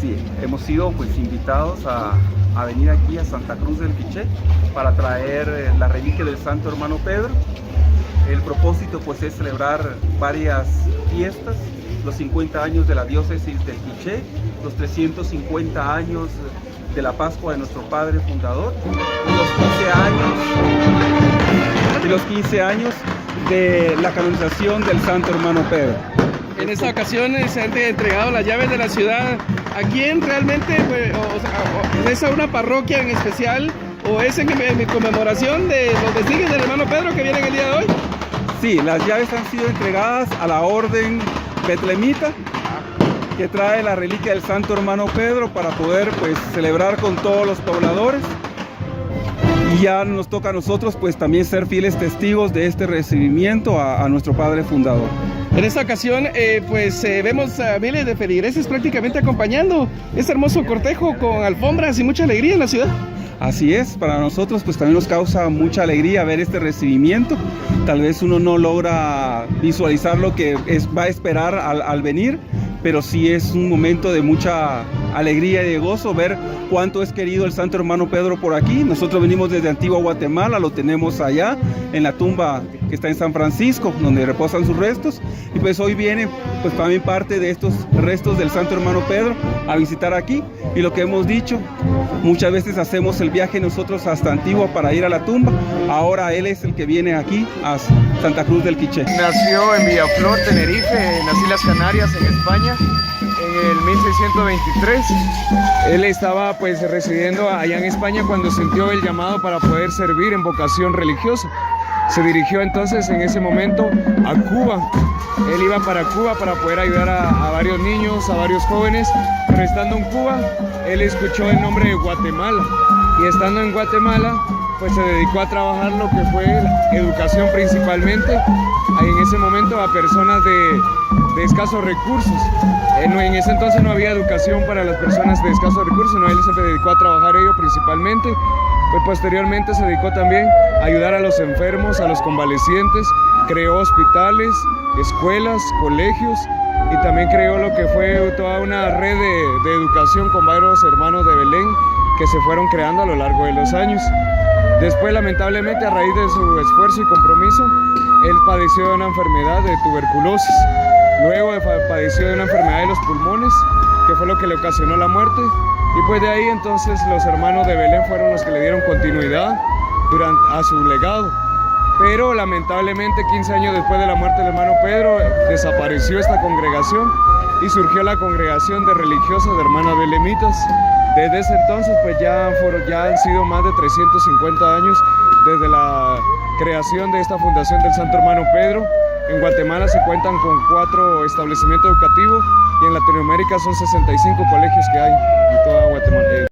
Sí, hemos sido pues invitados a venir aquí a Santa Cruz del Quiché para traer la reliquia del Santo Hermano Pedro. El propósito pues es celebrar varias fiestas, los 50 años de la diócesis del Quiché, los 350 años de la Pascua de nuestro Padre Fundador y los 15 años de la canonización del Santo Hermano Pedro. En esta ocasión se han entregado las llaves de la ciudad. ¿A quién realmente? ¿Es a una parroquia en especial o es en conmemoración de los vestigios del hermano Pedro que vienen el día de hoy? Sí, las llaves han sido entregadas a la orden betlemita que trae la reliquia del Santo Hermano Pedro para poder pues celebrar con todos los pobladores. Y ya nos toca a nosotros pues también ser fieles testigos de este recibimiento a nuestro Padre Fundador. En esta ocasión vemos a miles de feligreses prácticamente acompañando este hermoso cortejo con alfombras y mucha alegría en la ciudad. Así es, para nosotros pues también nos causa mucha alegría ver este recibimiento. Tal vez uno no logra visualizar lo que va a esperar al venir, pero sí es un momento de mucha alegría y de gozo ver cuánto es querido el Santo Hermano Pedro por aquí. Nosotros venimos desde Antigua Guatemala, lo tenemos allá en la tumba que está en San Francisco, donde reposan sus restos, y pues hoy viene pues también parte de estos restos del Santo Hermano Pedro a visitar aquí. Y lo que hemos dicho, muchas veces hacemos el viaje nosotros hasta Antigua para ir a la tumba, ahora él es el que viene aquí a Santa Cruz del Quiché. Nació en Villaflor, Tenerife, en las Islas Canarias, en España, en el 1623. Él estaba pues residiendo allá en España cuando sintió el llamado para poder servir en vocación religiosa. Se dirigió entonces en ese momento a Cuba. Él iba para Cuba para poder ayudar a varios niños, a varios jóvenes, pero estando en Cuba, él escuchó el nombre de Guatemala, y estando en Guatemala, pues se dedicó a trabajar lo que fue educación principalmente, en ese momento a personas de escasos recursos. En ese entonces no había educación para las personas de escasos recursos, no, él se dedicó a trabajar ello principalmente. Pues posteriormente se dedicó también a ayudar a los enfermos, a los convalecientes, creó hospitales, escuelas, colegios, y también creó lo que fue toda una red de educación con varios hermanos de Belén que se fueron creando a lo largo de los años. Después, lamentablemente, a raíz de su esfuerzo y compromiso, él padeció de una enfermedad de tuberculosis. Luego padeció de una enfermedad de los pulmones, que fue lo que le ocasionó la muerte. Y pues de ahí entonces los hermanos de Belén fueron los que le dieron continuidad a su legado. Pero lamentablemente 15 años después de la muerte del hermano Pedro desapareció esta congregación y surgió la congregación de religiosas de hermanas belemitas. Desde ese entonces pues ya han sido más de 350 años desde la creación de esta fundación del Santo Hermano Pedro. En Guatemala se cuentan con 4 establecimientos educativos y en Latinoamérica son 65 colegios que hay en toda Guatemala.